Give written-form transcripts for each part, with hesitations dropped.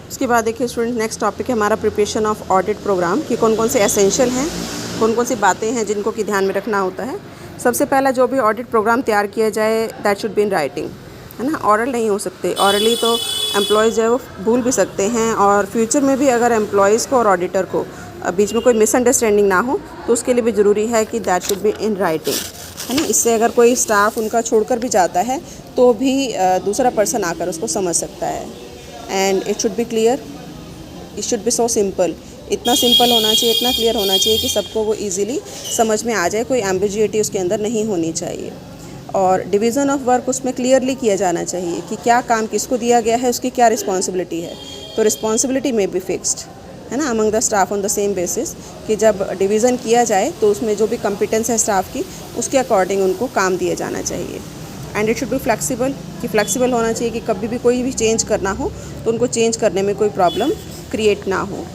उसके बाद देखिए स्टूडेंट, नेक्स्ट टॉपिक है हमारा प्रिपरेशन ऑफ ऑडिट प्रोग्राम कि कौन कौन से एसेंशियल हैं, कौन कौन सी बातें हैं जिनको कि ध्यान में रखना होता है। सबसे पहला जो भी ऑडिट प्रोग्राम तैयार किया जाए that should be in writing, है ना। ऑरल नहीं हो सकते, ऑरली तो एम्प्लॉयज़ जो है वो भूल भी सकते हैं, और फ्यूचर में भी अगर एम्प्लॉयज़ को और ऑडिटर को बीच में कोई मिसअंडरस्टैंडिंग ना हो तो उसके लिए भी ज़रूरी है कि that should be in writing, है ना। इससे अगर कोई स्टाफ उनका छोड़कर भी जाता है तो भी दूसरा पर्सन आकर उसको समझ सकता है। And it should be clear, it should be so simple, इतना सिंपल होना चाहिए, इतना क्लियर होना चाहिए कि सबको वो इजीली समझ में आ जाए, कोई एम्बिग्युइटी उसके अंदर नहीं होनी चाहिए। और डिवीज़न ऑफ वर्क उसमें क्लियरली किया जाना चाहिए कि क्या काम किसको दिया गया है, उसकी क्या रिस्पॉन्सिबिलिटी है। तो रिस्पॉन्सिबिलिटी में बी फिक्स्ड, है ना, among the staff on the same basis कि जब डिवीज़न किया जाए तो उसमें जो भी कॉम्पिटेंस है स्टाफ की उसके अकॉर्डिंग उनको काम दिया जाना चाहिए। And it should be flexible, कि फ्लेक्सिबल होना चाहिए कि कभी भी कोई भी चेंज करना हो तो उनको चेंज करने में कोई प्रॉब्लम क्रिएट ना हो,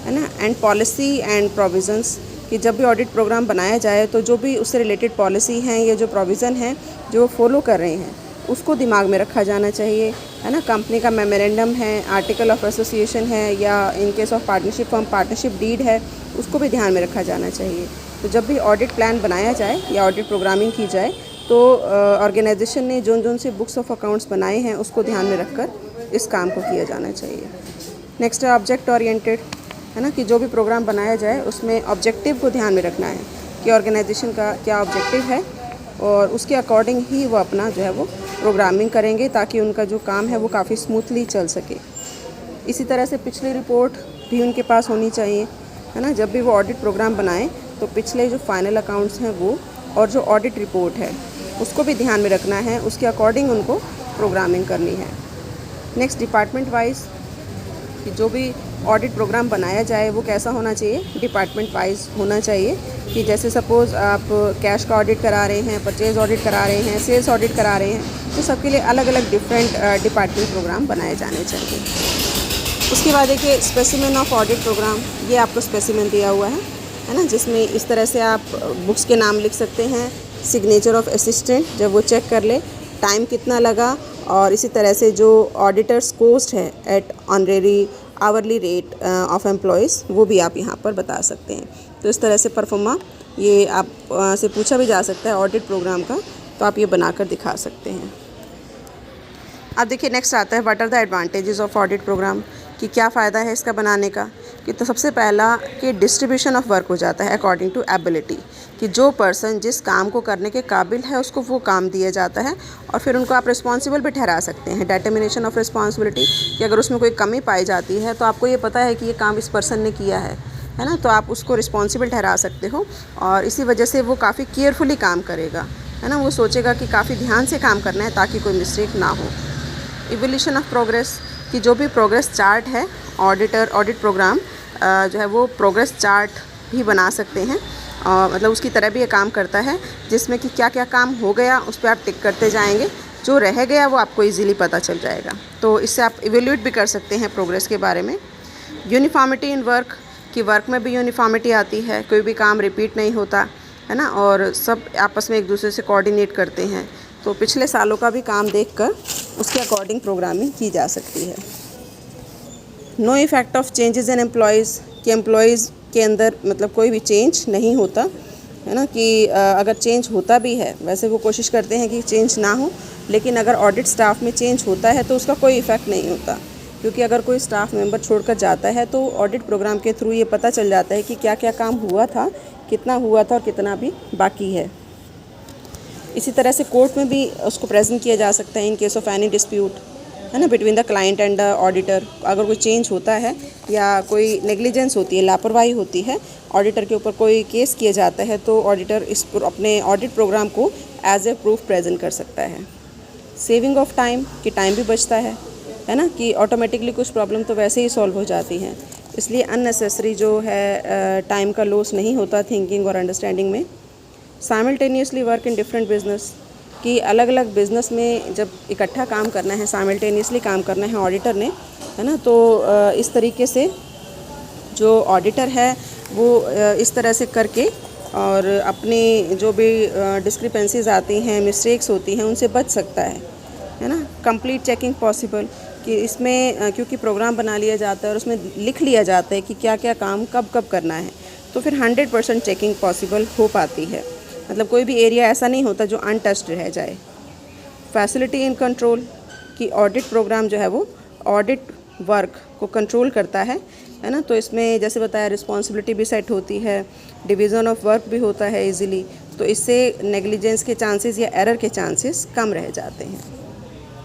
है ना। एंड पॉलिसी एंड प्रोविज़न्स, कि जब भी ऑडिट प्रोग्राम बनाया जाए तो जो भी उससे रिलेटेड पॉलिसी हैं या जो प्रोविज़न हैं जो वो फॉलो कर रहे हैं उसको दिमाग में रखा जाना चाहिए, है ना। कंपनी का मेमोरेंडम है, आर्टिकल ऑफ एसोसिएशन है, या in case of partnership form partnership deed है, उसको भी ध्यान में रखा जाना चाहिए। तो जब भी ऑडिट प्लान बनाया जाए या ऑडिट प्रोग्रामिंग की जाए तो ऑर्गेनाइजेशन ने जोन से बुक्स ऑफ अकाउंट्स बनाए हैं उसको ध्यान में रखकर इस काम को किया जाना चाहिए। नेक्स्ट है ऑब्जेक्ट ओरिएंटेड, है ना, कि जो भी प्रोग्राम बनाया जाए उसमें ऑब्जेक्टिव को ध्यान में रखना है कि ऑर्गेनाइजेशन का क्या ऑब्जेक्टिव है और उसके अकॉर्डिंग ही वो अपना जो है वो प्रोग्रामिंग करेंगे ताकि उनका जो काम है वो काफ़ी स्मूथली चल सके। इसी तरह से पिछली रिपोर्ट भी उनके पास होनी चाहिए, है ना। जब भी वो ऑडिट प्रोग्राम बनाएं तो पिछले जो फाइनल अकाउंट्स हैं वो और जो ऑडिट रिपोर्ट है उसको भी ध्यान में रखना है, उसके अकॉर्डिंग उनको प्रोग्रामिंग करनी है। नेक्स्ट डिपार्टमेंट वाइज, कि जो भी ऑडिट प्रोग्राम बनाया जाए वो कैसा होना चाहिए, डिपार्टमेंट वाइज होना चाहिए। कि जैसे सपोज़ आप कैश का ऑडिट करा रहे हैं, परचेज़ ऑडिट करा रहे हैं, सेल्स ऑडिट करा रहे हैं, तो सबके लिए अलग अलग डिफरेंट डिपार्टमेंट प्रोग्राम बनाए जाने चाहिए। उसके बाद देखिए स्पेसिमेन ऑफ ऑडिट प्रोग्राम, ये आपको स्पेसिमेन दिया हुआ है ना, जिसमें इस तरह से आप बुक्स के नाम लिख सकते हैं, सिग्नेचर ऑफ असिस्टेंट जब वो चेक कर ले, टाइम कितना लगा, और इसी तरह से जो ऑडिटर्स कोस्ट है at honorary hourly rate of employees वो भी आप यहाँ पर बता सकते हैं। तो इस तरह से परफॉर्मा ये आप से पूछा भी जा सकता है ऑडिट प्रोग्राम का, तो आप ये बनाकर दिखा सकते हैं। अब देखिए नेक्स्ट आता है what are the advantages of audit program, कि क्या फ़ायदा है इसका बनाने का। कि तो सबसे पहला कि डिस्ट्रीब्यूशन ऑफ वर्क हो जाता है अकॉर्डिंग टू एबिलिटी, कि जो पर्सन जिस काम को करने के काबिल है उसको वो काम दिया जाता है और फिर उनको आप रिस्पॉन्सिबल भी ठहरा सकते हैं। डिटर्मिनेशन ऑफ रिस्पॉन्सिबिलिटी, कि अगर उसमें कोई कमी पाई जाती है तो आपको ये पता है कि ये काम इस पर्सन ने किया है ना, तो आप उसको रिस्पॉन्सिबल ठहरा सकते हो और इसी वजह से वो काफ़ी केयरफुली काम करेगा, है ना। वो सोचेगा कि काफ़ी ध्यान से काम करना है ताकि कोई मिस्टेक ना हो। इवोल्यूशन ऑफ प्रोग्रेस, कि जो भी प्रोग्रेस चार्ट है ऑडिट प्रोग्राम जो है वो प्रोग्रेस चार्ट भी बना सकते हैं, मतलब उसकी तरह भी ये काम करता है, जिसमें कि क्या क्या काम हो गया उस पर आप टिक करते जाएंगे, जो रह गया वो आपको इजीली पता चल जाएगा। तो इससे आप इवेल्यूएट भी कर सकते हैं प्रोग्रेस के बारे में। यूनिफॉर्मिटी इन वर्क, कि वर्क में भी यूनिफॉर्मिटी आती है, कोई भी काम रिपीट नहीं होता, है ना, और सब आपस में एक दूसरे से कोऑर्डिनेट करते हैं। तो पिछले सालों का भी काम देखकर उसके अकॉर्डिंग प्रोग्रामिंग की जा सकती है। No effect of changes in employees, कि एम्प्लॉयज़ के अंदर मतलब कोई भी चेंज नहीं होता, है ना, कि अगर चेंज होता भी है वैसे वो कोशिश करते हैं कि चेंज ना हो, लेकिन अगर ऑडिट स्टाफ में चेंज होता है तो उसका कोई इफ़ेक्ट नहीं होता, क्योंकि अगर कोई स्टाफ मेंबर छोड़कर जाता है तो ऑडिट प्रोग्राम के थ्रू ये पता चल जाता है कि क्या क्या काम हुआ था, कितना हुआ था और कितना भी बाकी है। इसी तरह से कोर्ट में भी उसको प्रेजेंट किया जा सकता है इन केस ऑफ एनी डिस्प्यूट, है ना, between the client and the auditor. अगर कोई चेंज होता है या कोई नेग्लिजेंस होती है, लापरवाही होती है, ऑडिटर के ऊपर कोई केस किया जाता है तो ऑडिटर इस अपने ऑडिट प्रोग्राम को एज ए प्रूफ प्रेजेंट कर सकता है। सेविंग ऑफ टाइम, कि टाइम भी बचता है ना, कि ऑटोमेटिकली कुछ प्रॉब्लम तो वैसे ही सॉल्व हो जाती हैं, इसलिए अननेसेसरी जो है टाइम का लॉस नहीं होता थिंकिंग और अंडरस्टैंडिंग में। Simultaneously work in different business, कि अलग अलग बिज़नेस में जब इकट्ठा काम करना है, साइमल्टेनियसली काम करना है ऑडिटर ने, है ना, तो इस तरीके से जो ऑडिटर है वो इस तरह से करके और अपनी जो भी डिस्क्रिपेंसीज आती हैं, मिस्टेक्स होती हैं, उनसे बच सकता है ना। कंप्लीट चेकिंग पॉसिबल, कि इसमें क्योंकि प्रोग्राम बना लिया जाता है और उसमें लिख लिया जाता है कि क्या क्या काम कब कब करना है, तो फिर 100% चेकिंग पॉसिबल हो पाती है। मतलब कोई भी एरिया ऐसा नहीं होता जो अनटच्ड रह जाए। फैसिलिटी इन कंट्रोल कि ऑडिट प्रोग्राम जो है वो ऑडिट वर्क को कंट्रोल करता है ना। तो इसमें जैसे बताया रिस्पॉन्सिबिलिटी भी सेट होती है, डिवीज़न ऑफ वर्क भी होता है इजीली, तो इससे नेग्लिजेंस के चांसेस या एरर के चांसेस कम रह जाते हैं।